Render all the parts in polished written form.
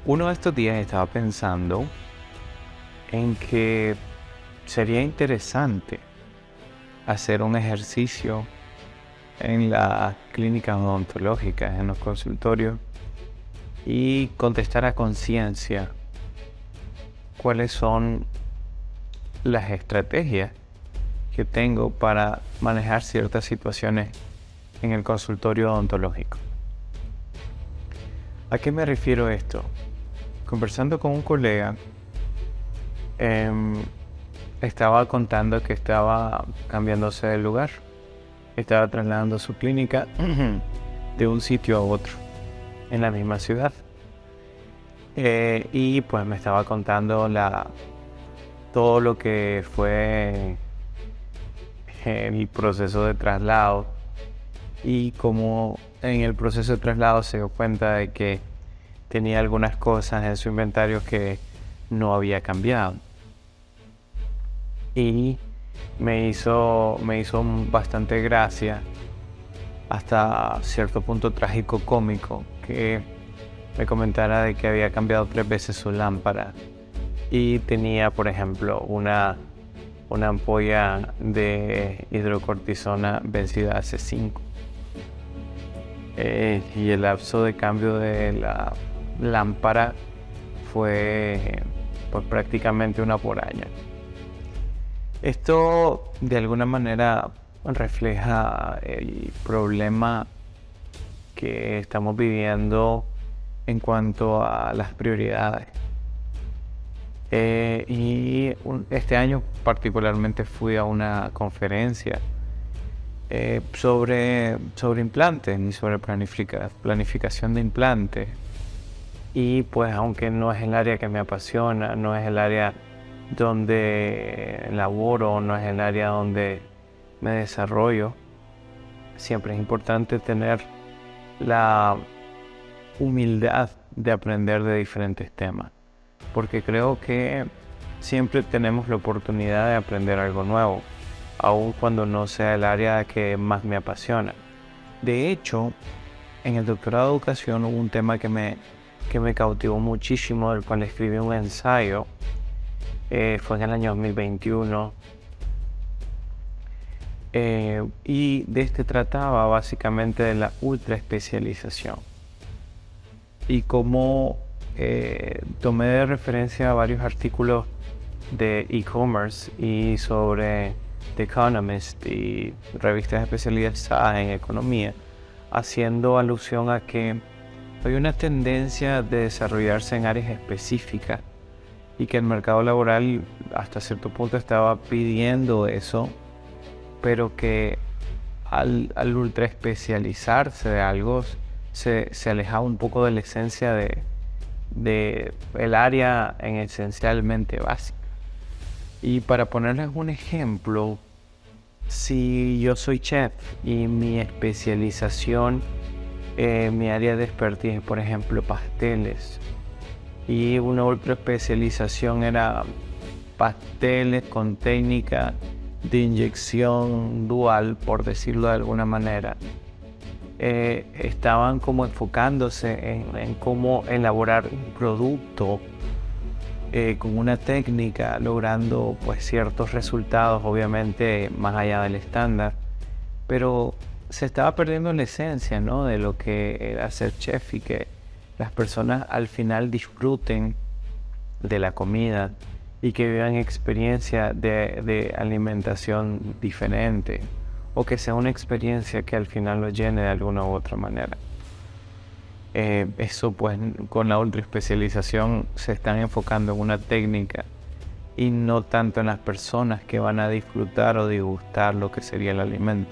Uno de estos días estaba pensando en que sería interesante hacer un ejercicio en las clínicas odontológicas, en los consultorios, y contestar a conciencia cuáles son las estrategias que tengo para manejar ciertas situaciones en el consultorio odontológico. ¿A qué me refiero esto? Conversando con un colega, em, estaba contando que estaba cambiándose de lugar. Estaba trasladando su clínica de un sitio a otro en la misma ciudad. Y pues me estaba contando todo lo que fue el proceso de traslado y cómo en el proceso de traslado se dio cuenta de que tenía algunas cosas en su inventario que no había cambiado. Y me hizo bastante gracia, hasta cierto punto trágico cómico, que me comentara de que había cambiado 3 veces su lámpara y tenía, por ejemplo, una ampolla de hidrocortisona vencida hace 5. Y el lapso de cambio de la lámpara fue pues prácticamente una por año. Esto de alguna manera refleja el problema que estamos viviendo en cuanto a las prioridades. Este año particularmente fui a una conferencia sobre implantes y sobre planificación de implantes. Y pues aunque no es el área que me apasiona, no es el área donde laboro, no es el área donde me desarrollo, siempre es importante tener la humildad de aprender de diferentes temas, porque creo que siempre tenemos la oportunidad de aprender algo nuevo, aun cuando no sea el área que más me apasiona. De hecho, en el doctorado de educación hubo un tema que me cautivó muchísimo, del cual escribí un ensayo. Fue en el año 2021, y de este trataba básicamente de la ultra especialización y cómo tomé de referencia varios artículos de e-commerce y sobre The Economist y revistas especializadas en economía, haciendo alusión a que hay una tendencia de desarrollarse en áreas específicas y que el mercado laboral hasta cierto punto estaba pidiendo eso, pero que al ultra especializarse de algo se alejaba un poco de la esencia de el área en esencialmente básica. Y para ponerles un ejemplo, si yo soy chef y mi especialización, mi área de expertise, por ejemplo, pasteles, y una ultra especialización era pasteles con técnica de inyección dual, por decirlo de alguna manera, estaban como enfocándose en cómo elaborar un producto con una técnica, logrando pues ciertos resultados, obviamente más allá del estándar, pero se estaba perdiendo la esencia, ¿no?, de lo que era ser chef, y que las personas al final disfruten de la comida y que vivan experiencia de alimentación diferente, o que sea una experiencia que al final los llene de alguna u otra manera. Eso pues con la ultra especialización se están enfocando en una técnica y no tanto en las personas que van a disfrutar o disgustar lo que sería el alimento.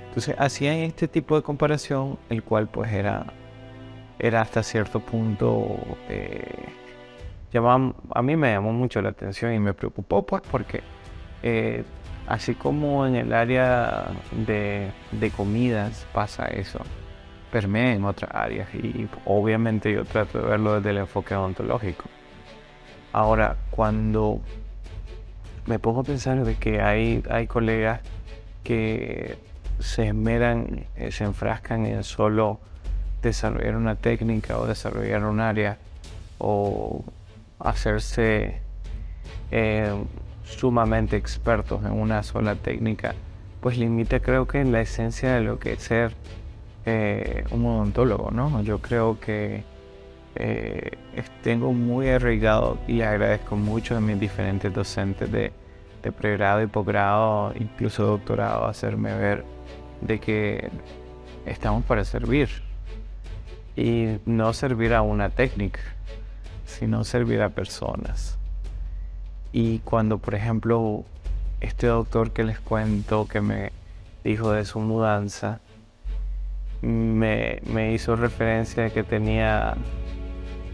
Entonces hacían este tipo de comparación, el cual pues era hasta cierto punto, a mí me llamó mucho la atención y me preocupó, pues porque así como en el área de comidas pasa eso, permea en otras áreas, y obviamente yo trato de verlo desde el enfoque odontológico. Ahora, cuando me pongo a pensar de que hay colegas que se esmeran, se enfrascan en solo desarrollar una técnica o desarrollar un área, o hacerse sumamente expertos en una sola técnica, pues limita, creo que, la esencia de lo que es ser un odontólogo, ¿no? Yo creo que tengo muy arraigado y le agradezco mucho a mis diferentes docentes de pregrado y posgrado, incluso doctorado, hacerme ver de que estamos para servir y no servir a una técnica, sino servir a personas. Y cuando, por ejemplo, este doctor que les cuento que me dijo de su mudanza, me hizo referencia de que tenía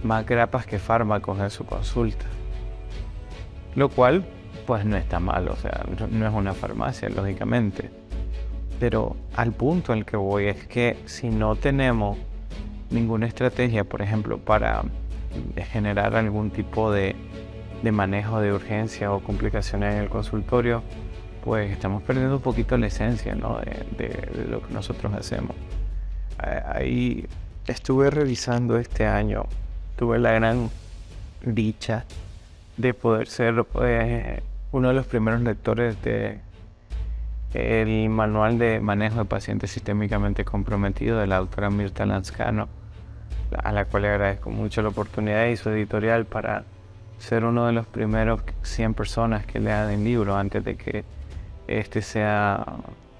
más grapas que fármacos en su consulta. Lo cual, pues no está mal, o sea, no es una farmacia, lógicamente. Pero al punto al que voy es que si no tenemos ninguna estrategia, por ejemplo, para generar algún tipo de manejo de urgencia o complicaciones en el consultorio, pues estamos perdiendo un poquito la esencia, ¿no? de lo que nosotros hacemos. Ahí estuve revisando este año, tuve la gran dicha de poder ser uno de los primeros lectores del manual de manejo de pacientes sistémicamente comprometidos de la doctora Mirta Lanzcano, a la cual le agradezco mucho la oportunidad y su editorial para ser uno de los primeros 100 personas que lean el libro antes de que este sea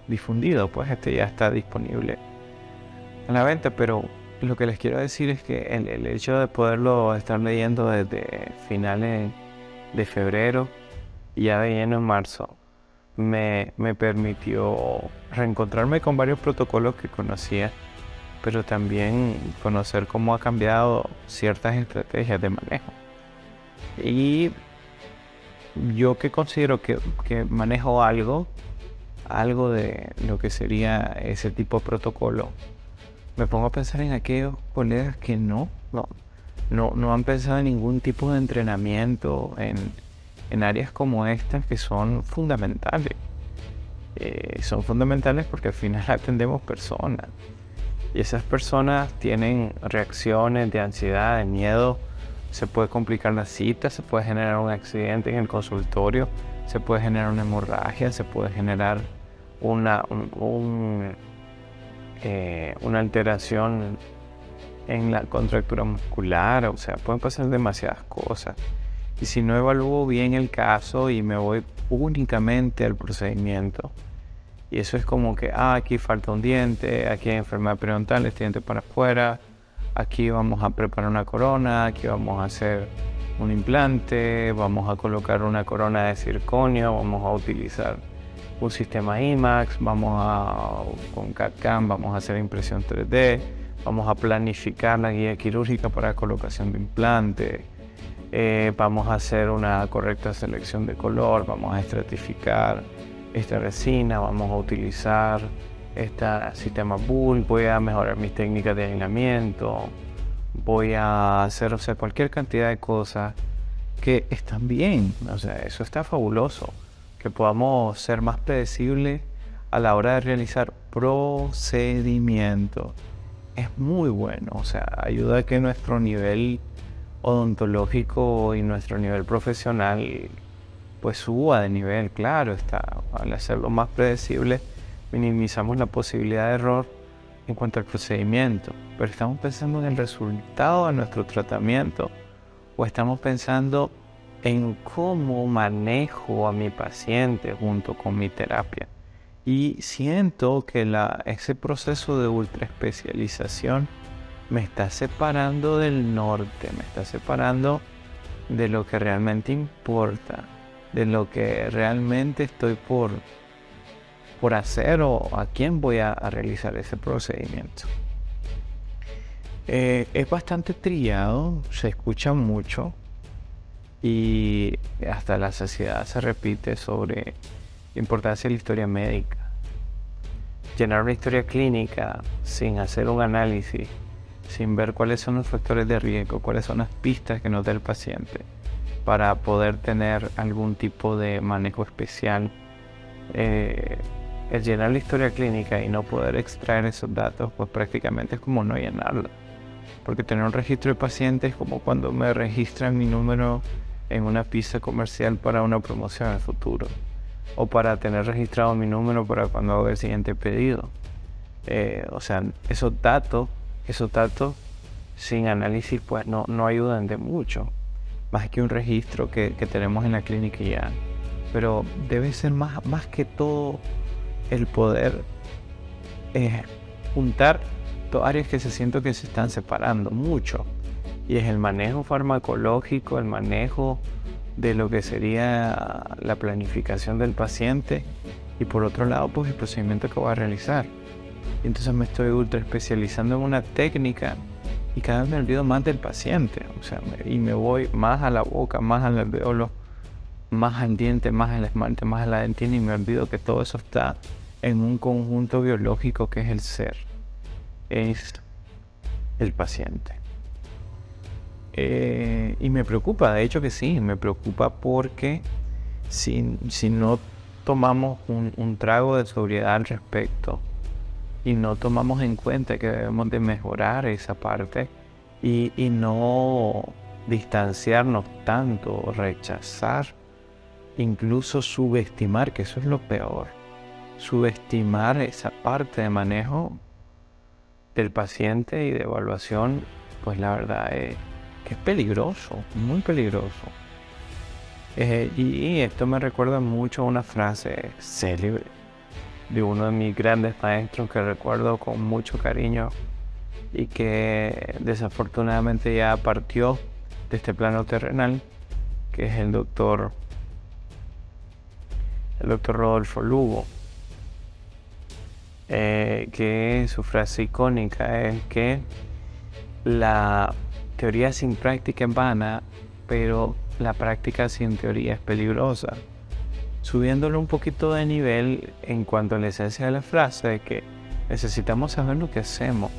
difundido. Pues este ya está disponible a la venta, pero lo que les quiero decir es que el hecho de poderlo estar leyendo desde finales de febrero y ya de lleno en marzo me permitió reencontrarme con varios protocolos que conocía, pero también conocer cómo ha cambiado ciertas estrategias de manejo. Y yo que considero que manejo algo de lo que sería ese tipo de protocolo, me pongo a pensar en aquellos colegas que no han pensado en ningún tipo de entrenamiento en áreas como estas que son fundamentales. Son fundamentales porque al final atendemos personas. Y esas personas tienen reacciones de ansiedad, de miedo. Se puede complicar la cita, se puede generar un accidente en el consultorio, se puede generar una hemorragia, se puede generar una alteración en la contractura muscular. O sea, pueden pasar demasiadas cosas. Y si no evalúo bien el caso y me voy únicamente al procedimiento, y eso es como que, aquí falta un diente, aquí hay enfermedad periodontal, este diente para afuera, aquí vamos a preparar una corona, aquí vamos a hacer un implante, vamos a colocar una corona de circonio, vamos a utilizar un sistema IMAX, con CAD/CAM, vamos a hacer impresión 3D, vamos a planificar la guía quirúrgica para colocación de implante, vamos a hacer una correcta selección de color, vamos a estratificar esta resina, vamos a utilizar este sistema BUL, voy a mejorar mis técnicas de alineamiento, voy a hacer, cualquier cantidad de cosas que están bien. O sea, eso está fabuloso, que podamos ser más predecibles a la hora de realizar procedimientos. Es muy bueno, o sea, ayuda a que nuestro nivel odontológico y nuestro nivel profesional pues suba de nivel. Claro está, al hacerlo más predecible minimizamos la posibilidad de error en cuanto al procedimiento, pero estamos pensando en el resultado de nuestro tratamiento o estamos pensando en cómo manejo a mi paciente junto con mi terapia. Y siento que ese proceso de ultra especialización me está separando del norte, me está separando de lo que realmente importa, de lo que realmente estoy por hacer o a quién voy a realizar ese procedimiento. Es bastante trillado, se escucha mucho y hasta la saciedad se repite sobre la importancia de la historia médica. Llenar una historia clínica sin hacer un análisis, sin ver cuáles son los factores de riesgo, cuáles son las pistas que nos da el paciente para poder tener algún tipo de manejo especial. El llenar la historia clínica y no poder extraer esos datos, pues prácticamente es como no llenarla. Porque tener un registro de pacientes es como cuando me registran mi número en una pista comercial para una promoción en el futuro, o para tener registrado mi número para cuando haga el siguiente pedido. O sea, esos datos sin análisis pues no ayudan de mucho, más que un registro que tenemos en la clínica y ya. Pero debe ser más que todo el poder juntar dos áreas que siento que se están separando mucho, y es el manejo farmacológico, el manejo de lo que sería la planificación del paciente, y por otro lado pues el procedimiento que voy a realizar. Y entonces me estoy ultra especializando en una técnica y cada vez me olvido más del paciente, o sea, y me voy más a la boca, más al alveolo, más al diente, más al esmalte, más a la dentina, y me olvido que todo eso está en un conjunto biológico que es el ser, es el paciente. Y me preocupa, de hecho que sí, me preocupa porque si no tomamos un trago de sobriedad al respecto y no tomamos en cuenta que debemos de mejorar esa parte y no distanciarnos tanto, rechazar, incluso subestimar, que eso es lo peor, subestimar esa parte de manejo del paciente y de evaluación, pues la verdad es que es peligroso, muy peligroso. Y esto me recuerda mucho a una frase célebre de uno de mis grandes maestros que recuerdo con mucho cariño y que desafortunadamente ya partió de este plano terrenal, que es el doctor Rodolfo Lugo, que su frase icónica es que la teoría sin práctica es vana, pero la práctica sin teoría es peligrosa. Subiéndolo un poquito de nivel en cuanto a la esencia de la frase, de que necesitamos saber lo que hacemos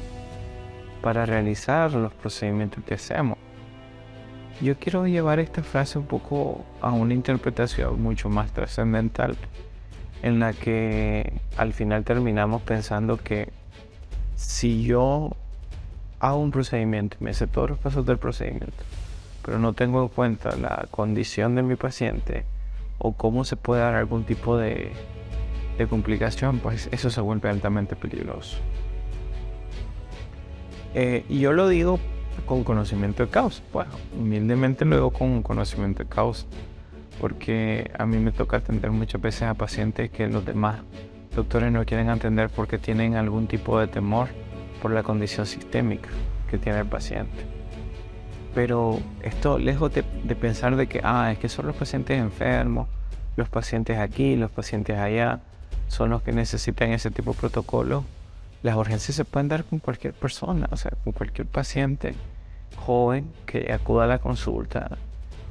para realizar los procedimientos que hacemos. Yo quiero llevar esta frase un poco a una interpretación mucho más trascendental, en la que al final terminamos pensando que si yo hago un procedimiento y me sé todos los pasos del procedimiento, pero no tengo en cuenta la condición de mi paciente o cómo se puede dar algún tipo de complicación, pues eso se vuelve altamente peligroso. Y yo lo digo con conocimiento de causa, pues humildemente lo digo con conocimiento de causa, porque a mí me toca atender muchas veces a pacientes que los demás doctores no quieren atender porque tienen algún tipo de temor por la condición sistémica que tiene el paciente. Pero esto, lejos de pensar de que es que son los pacientes enfermos, los pacientes aquí, los pacientes allá, son los que necesitan ese tipo de protocolo, las urgencias se pueden dar con cualquier persona, o sea, con cualquier paciente joven que acuda a la consulta.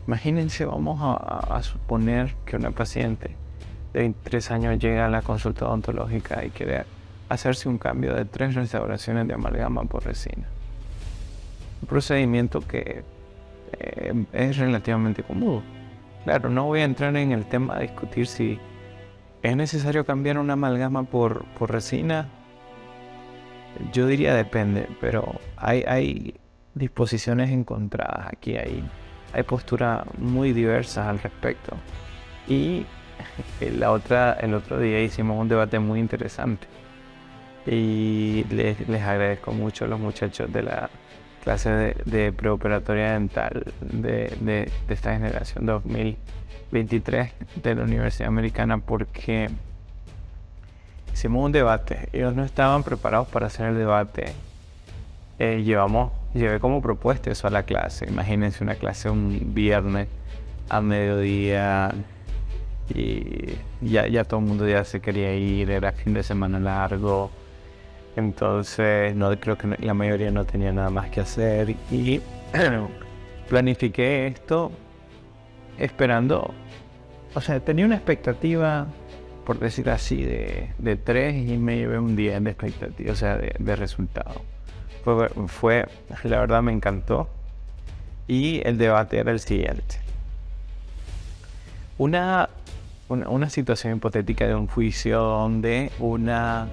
Imagínense, vamos a suponer que una paciente de 23 años llega a la consulta odontológica y quiere hacerse un cambio de 3 restauraciones de amalgama por resina. Un procedimiento que es relativamente común. Claro, no voy a entrar en el tema de discutir si es necesario cambiar una amalgama por resina. Yo diría depende, pero hay disposiciones encontradas aquí, hay posturas muy diversas al respecto. Y el otro día hicimos un debate muy interesante y les agradezco mucho a los muchachos de la clase de preoperatoria dental de esta generación 2023 de la Universidad Americana, porque hicimos un debate. Ellos no estaban preparados para hacer el debate. Llevé como propuesta eso a la clase. Imagínense una clase un viernes a mediodía y ya todo el mundo ya se quería ir, era fin de semana largo. Entonces creo que la mayoría no tenía nada más que hacer y planifiqué esto esperando, o sea, tenía una expectativa, por decir así, de 3 y me llevé un 10 de expectativa, o sea, de resultado. La verdad me encantó. Y el debate era el siguiente. Una situación hipotética de un juicio donde una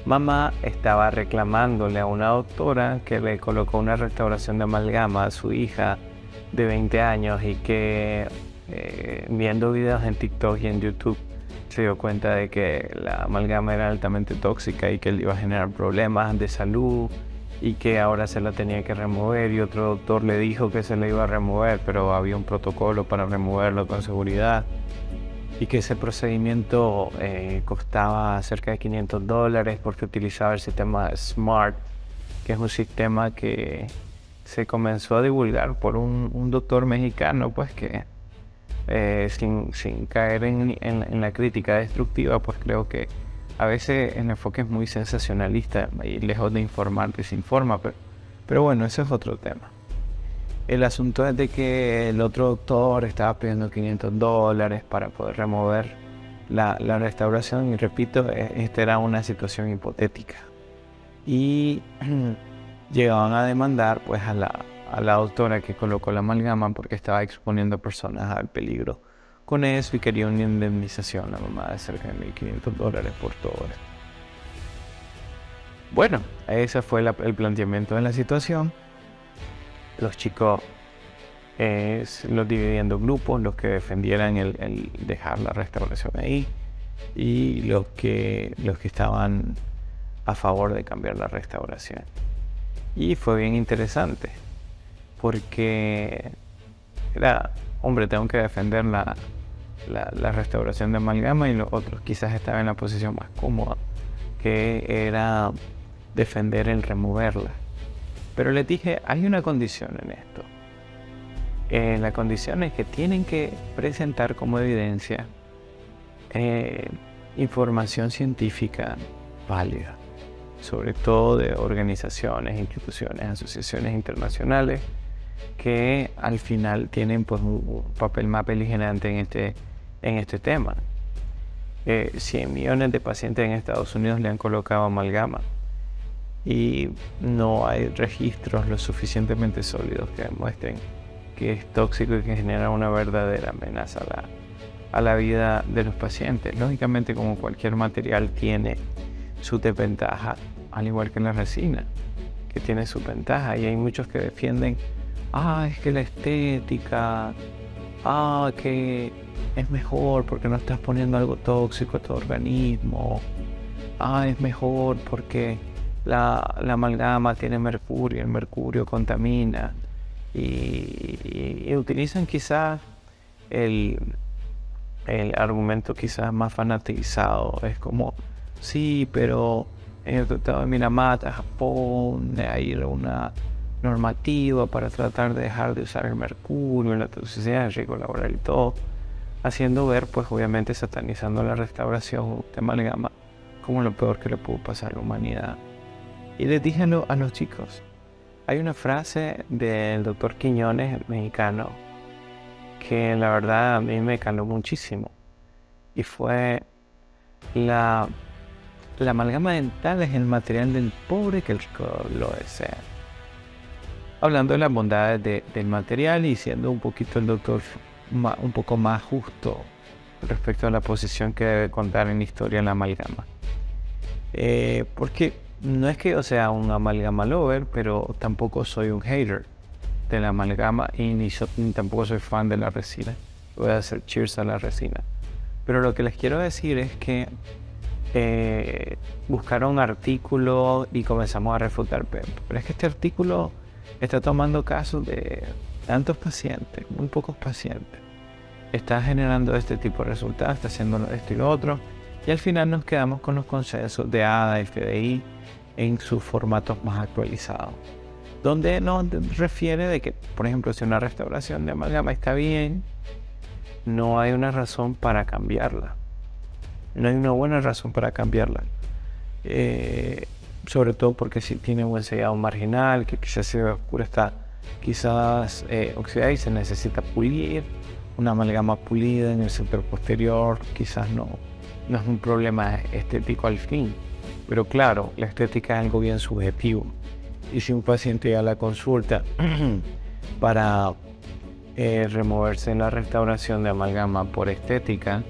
Mamá estaba reclamándole a una doctora que le colocó una restauración de amalgama a su hija de 20 años y que viendo videos en TikTok y en YouTube se dio cuenta de que la amalgama era altamente tóxica y que le iba a generar problemas de salud y que ahora se la tenía que remover, y otro doctor le dijo que se la iba a remover, pero había un protocolo para removerlo con seguridad y que ese procedimiento costaba cerca de $500 porque utilizaba el sistema SMART, que es un sistema que se comenzó a divulgar por un doctor mexicano, pues que sin caer en la crítica destructiva, pues creo que a veces el enfoque es muy sensacionalista y lejos de informar desinforma, pero bueno, ese es otro tema. El asunto es de que el otro doctor estaba pidiendo $500 para poder remover la restauración, y repito, esta era una situación hipotética. Y llegaban a demandar pues a la doctora que colocó la amalgama porque estaba exponiendo a personas al peligro con eso, y quería una indemnización, la mamá, de cerca de $1.500 por todo esto. Bueno, ese fue el planteamiento de la situación. Los chicos los dividiendo en grupos, los que defendieran el dejar la restauración ahí y los que estaban a favor de cambiar la restauración. Y fue bien interesante porque era, hombre, tengo que defender la restauración de amalgama, y los otros quizás estaban en la posición más cómoda, que era defender el removerla. Pero les dije, hay una condición en esto. La condición es que tienen que presentar como evidencia información científica válida, sobre todo de organizaciones, instituciones, asociaciones internacionales, que al final tienen pues un papel más beligerante en este tema. 100 millones de pacientes en Estados Unidos le han colocado amalgama y no hay registros lo suficientemente sólidos que demuestren que es tóxico y que genera una verdadera amenaza a la vida de los pacientes. Lógicamente, como cualquier material, tiene sus desventajas, al igual que la resina, que tiene sus ventajas, y hay muchos que defienden es que la estética, que es mejor porque no estás poniendo algo tóxico a tu organismo, es mejor porque la amalgama tiene mercurio, el mercurio contamina, y utilizan quizás el argumento quizás más fanatizado. Es como, sí, pero en el Tratado de Minamata, Japón, hay una normativa para tratar de dejar de usar el mercurio en la toxicidad, el riesgo laboral y todo, haciendo ver, pues obviamente satanizando la restauración de amalgama como lo peor que le pudo pasar a la humanidad. Y les dije a los chicos, hay una frase del doctor Quiñones, el mexicano, que la verdad a mí me caló muchísimo, y fue: la amalgama dental es el material del pobre que el rico lo desea. Hablando de las bondades del material, y siendo un poquito el doctor un poco más justo respecto a la posición que debe contar en la historia la amalgama. Porque no es que yo sea un amalgama lover, pero tampoco soy un hater de la amalgama, y ni tampoco soy fan de la resina. Voy a hacer cheers a la resina. Pero lo que les quiero decir es que buscaron un artículo y comenzamos a refutar. Pero es que este artículo está tomando casos de tantos pacientes, muy pocos pacientes. Está generando este tipo de resultados, está haciendo esto y lo otro. Y al final nos quedamos con los consensos de ADA y FDI en sus formatos más actualizados, donde nos refiere de que, por ejemplo, si una restauración de amalgama está bien, no hay una razón para cambiarla. No hay una buena razón para cambiarla. Sobre todo porque si tiene buen sellado marginal, que quizás se ve oscura, está quizás oxidada y se necesita pulir. Una amalgama pulida en el sector posterior quizás no es un problema estético al fin. Pero claro, la estética es algo bien subjetivo. Y si un paciente ya la consulta para removerse la restauración de amalgama por estética,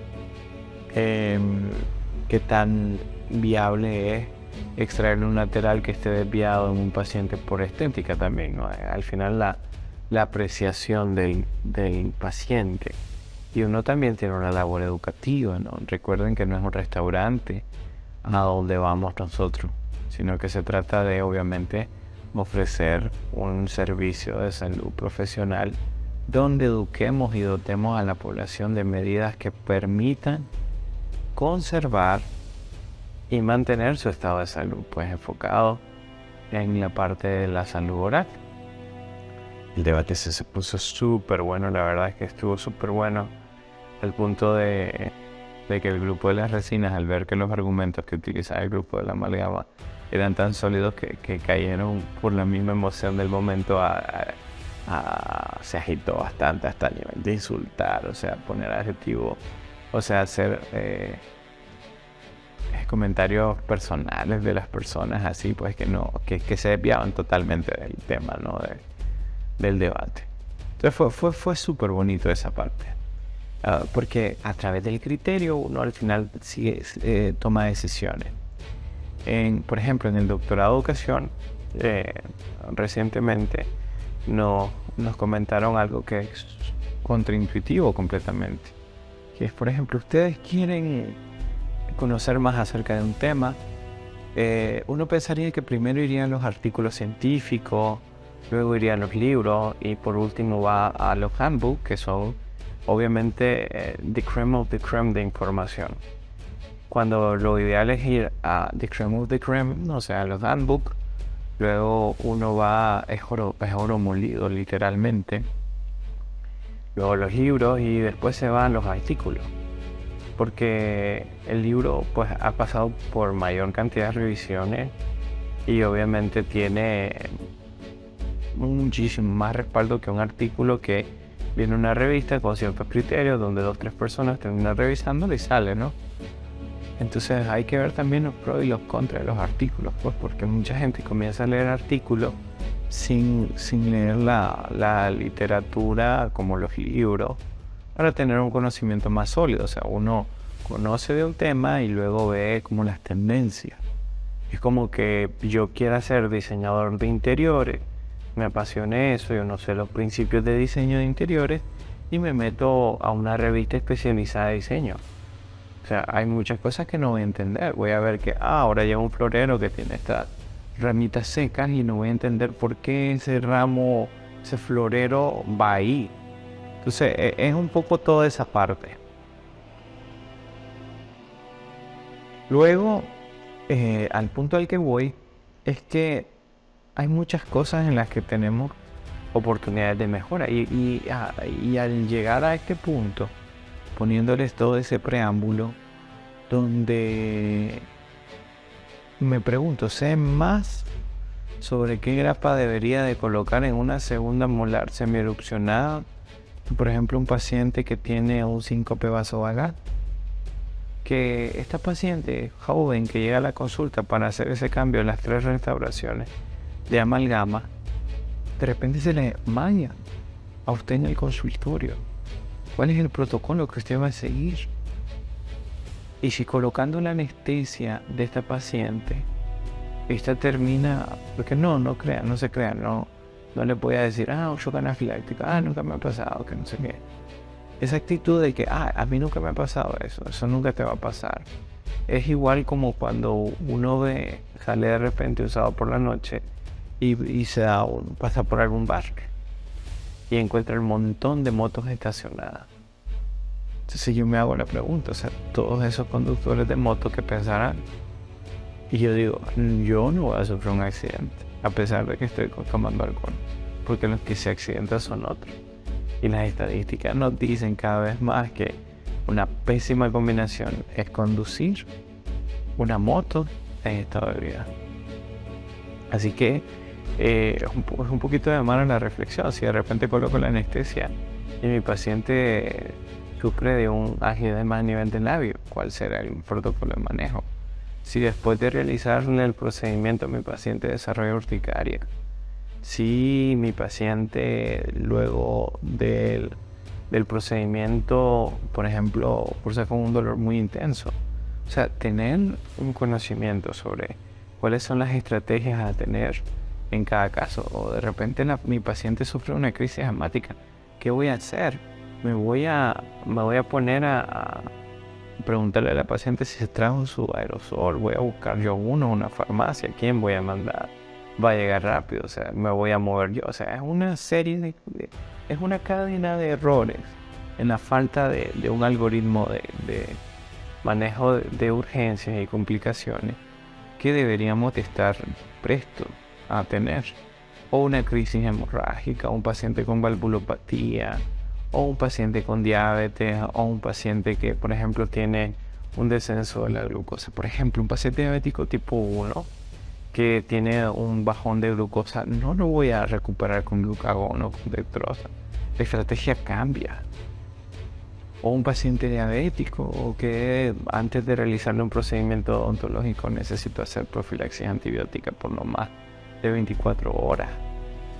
¿qué tan viable es extraerle un lateral que esté desviado en un paciente por estética también, ¿no? Al final la apreciación del paciente. Y uno también tiene una labor educativa, ¿no? Recuerden que no es un restaurante a donde vamos nosotros, sino que se trata de, obviamente, ofrecer un servicio de salud profesional donde eduquemos y dotemos a la población de medidas que permitan conservar y mantener su estado de salud, pues enfocado en la parte de la salud oral. El debate se puso súper bueno, la verdad es que estuvo súper bueno, al punto de que el grupo de las resinas, al ver que los argumentos que utilizaba el grupo de la amalgama eran tan sólidos que cayeron por la misma emoción del momento se agitó bastante hasta el nivel de insultar, o sea, poner adjetivos, o sea, hacer comentarios personales de las personas así, pues que se desviaban totalmente del tema, ¿no? Del debate. Entonces fue súper bonito esa parte. Porque a través del criterio uno al final toma decisiones. Por ejemplo, en el doctorado de educación, recientemente nos comentaron algo que es contraintuitivo completamente. Que es, por ejemplo, ustedes quieren conocer más acerca de un tema. Uno pensaría que primero irían los artículos científicos, luego irían los libros y por último va a los handbooks, que son obviamente the crème of the crème de información. Cuando lo ideal es ir a the crème of the crème, o sea, los handbooks, luego uno va, es oro molido literalmente, luego los libros y después se van los artículos. Porque el libro pues ha pasado por mayor cantidad de revisiones y obviamente tiene muchísimo más respaldo que un artículo que viene una revista con ciertos criterios donde 2 o 3 personas terminan revisándolo y sale, ¿no? Entonces hay que ver también los pros y los contras de los artículos, pues, porque mucha gente comienza a leer artículos sin leer la literatura como los libros, para tener un conocimiento más sólido. O sea, uno conoce de un tema y luego ve como las tendencias. Es como que yo quiera ser diseñador de interiores, me apasione eso, yo no sé los principios de diseño de interiores y me meto a una revista especializada de diseño. O sea, hay muchas cosas que no voy a entender. Voy a ver que ahora lleva un florero que tiene estas ramitas secas y no voy a entender por qué ese ramo, ese florero va ahí. Entonces es un poco toda esa parte. Luego, al punto al que voy, es que hay muchas cosas en las que tenemos oportunidades de mejora. Y al llegar a este punto, poniéndoles todo ese preámbulo, donde me pregunto, ¿sé más sobre qué grapa debería de colocar en una segunda molar semierupcionada? Por ejemplo, un paciente que tiene un síncope vasovagal, que esta paciente joven que llega a la consulta para hacer ese cambio en las 3 restauraciones de amalgama, de repente se le maña a usted en el consultorio. ¿Cuál es el protocolo que usted va a seguir? Y si colocando la anestesia de esta paciente, esta termina, porque no se crean, no le voy a decir, un shock anafiláctico, nunca me ha pasado, que no sé qué. Esa actitud de que, a mí nunca me ha pasado eso nunca te va a pasar. Es igual como cuando uno sale de repente un sábado por la noche y pasa por algún bar y encuentra un montón de motos estacionadas. Entonces yo me hago la pregunta, o sea, todos esos conductores de motos que pensarán, y yo digo, yo no voy a sufrir un accidente, a pesar de que estoy tomando alcohol, porque los que se accidentan son otros. Y las estadísticas nos dicen cada vez más que una pésima combinación es conducir una moto en estado de ebriedad. Así que es un poquito de mano en la reflexión. Si de repente coloco la anestesia y mi paciente sufre de un angioedema a nivel del labio, ¿cuál será el protocolo de manejo? Si después de realizarle el procedimiento mi paciente desarrolla urticaria, si mi paciente luego del procedimiento, por ejemplo, cursa con un dolor muy intenso, o sea, tener un conocimiento sobre cuáles son las estrategias a tener en cada caso. O de repente mi paciente sufre una crisis asmática. ¿Qué voy a hacer? Me voy a poner a preguntarle a la paciente si se trajo su aerosol. Voy a buscar yo uno en una farmacia. ¿Quién voy a mandar? Va a llegar rápido. O sea, me voy a mover yo. O sea, es una serie es una cadena de errores en la falta de un algoritmo de manejo de urgencias y complicaciones que deberíamos de estar prestos a tener. O una crisis hemorrágica, un paciente con valvulopatía, o un paciente con diabetes, o un paciente que, por ejemplo, tiene un descenso de la glucosa. Por ejemplo, un paciente diabético tipo 1 que tiene un bajón de glucosa, no lo voy a recuperar con glucagón o con dextrosa. La estrategia cambia. O un paciente diabético que antes de realizarle un procedimiento odontológico necesito hacer profilaxis antibiótica por no más de 24 horas.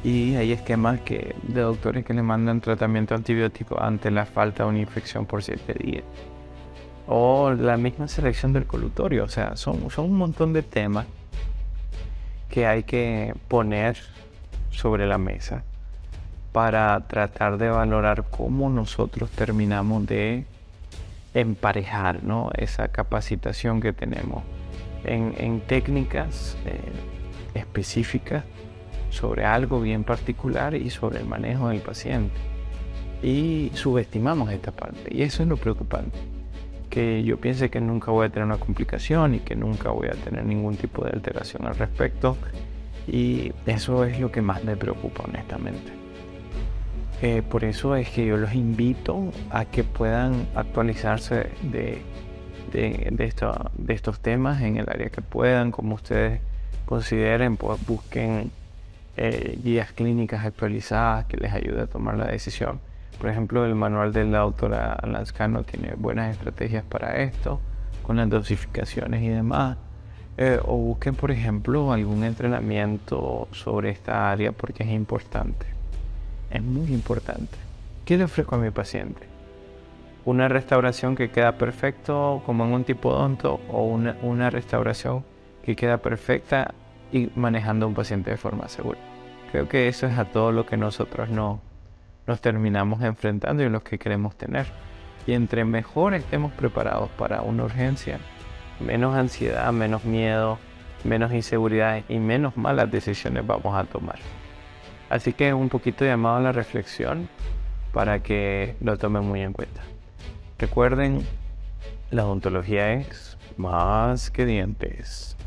Y hay esquemas de doctores que le mandan tratamiento antibiótico ante la falta de una infección por 7 días. O la misma selección del colutorio. O sea, son un montón de temas que hay que poner sobre la mesa para tratar de valorar cómo nosotros terminamos de emparejar, ¿no?, esa capacitación que tenemos en técnicas específicas sobre algo bien particular y sobre el manejo del paciente. Y subestimamos esta parte, y eso es lo preocupante, que yo piense que nunca voy a tener una complicación y que nunca voy a tener ningún tipo de alteración al respecto, y eso es lo que más me preocupa, honestamente. Por eso es que yo los invito a que puedan actualizarse de estos temas en el área que puedan, como ustedes consideren, pues busquen guías clínicas actualizadas que les ayude a tomar la decisión. Por ejemplo, el manual de la doctora Lanzcano tiene buenas estrategias para esto, con las dosificaciones y demás. O busquen, por ejemplo, algún entrenamiento sobre esta área porque es importante. Es muy importante. ¿Qué le ofrezco a mi paciente? ¿Una restauración que queda perfecto como en un tipo odonto o una restauración que queda perfecta y manejando a un paciente de forma segura? Creo que eso es a todo lo que nosotros nos terminamos enfrentando y los que queremos tener. Y entre mejor estemos preparados para una urgencia, menos ansiedad, menos miedo, menos inseguridad y menos malas decisiones vamos a tomar. Así que un poquito llamado a la reflexión para que lo tomen muy en cuenta. Recuerden, la odontología es más que dientes.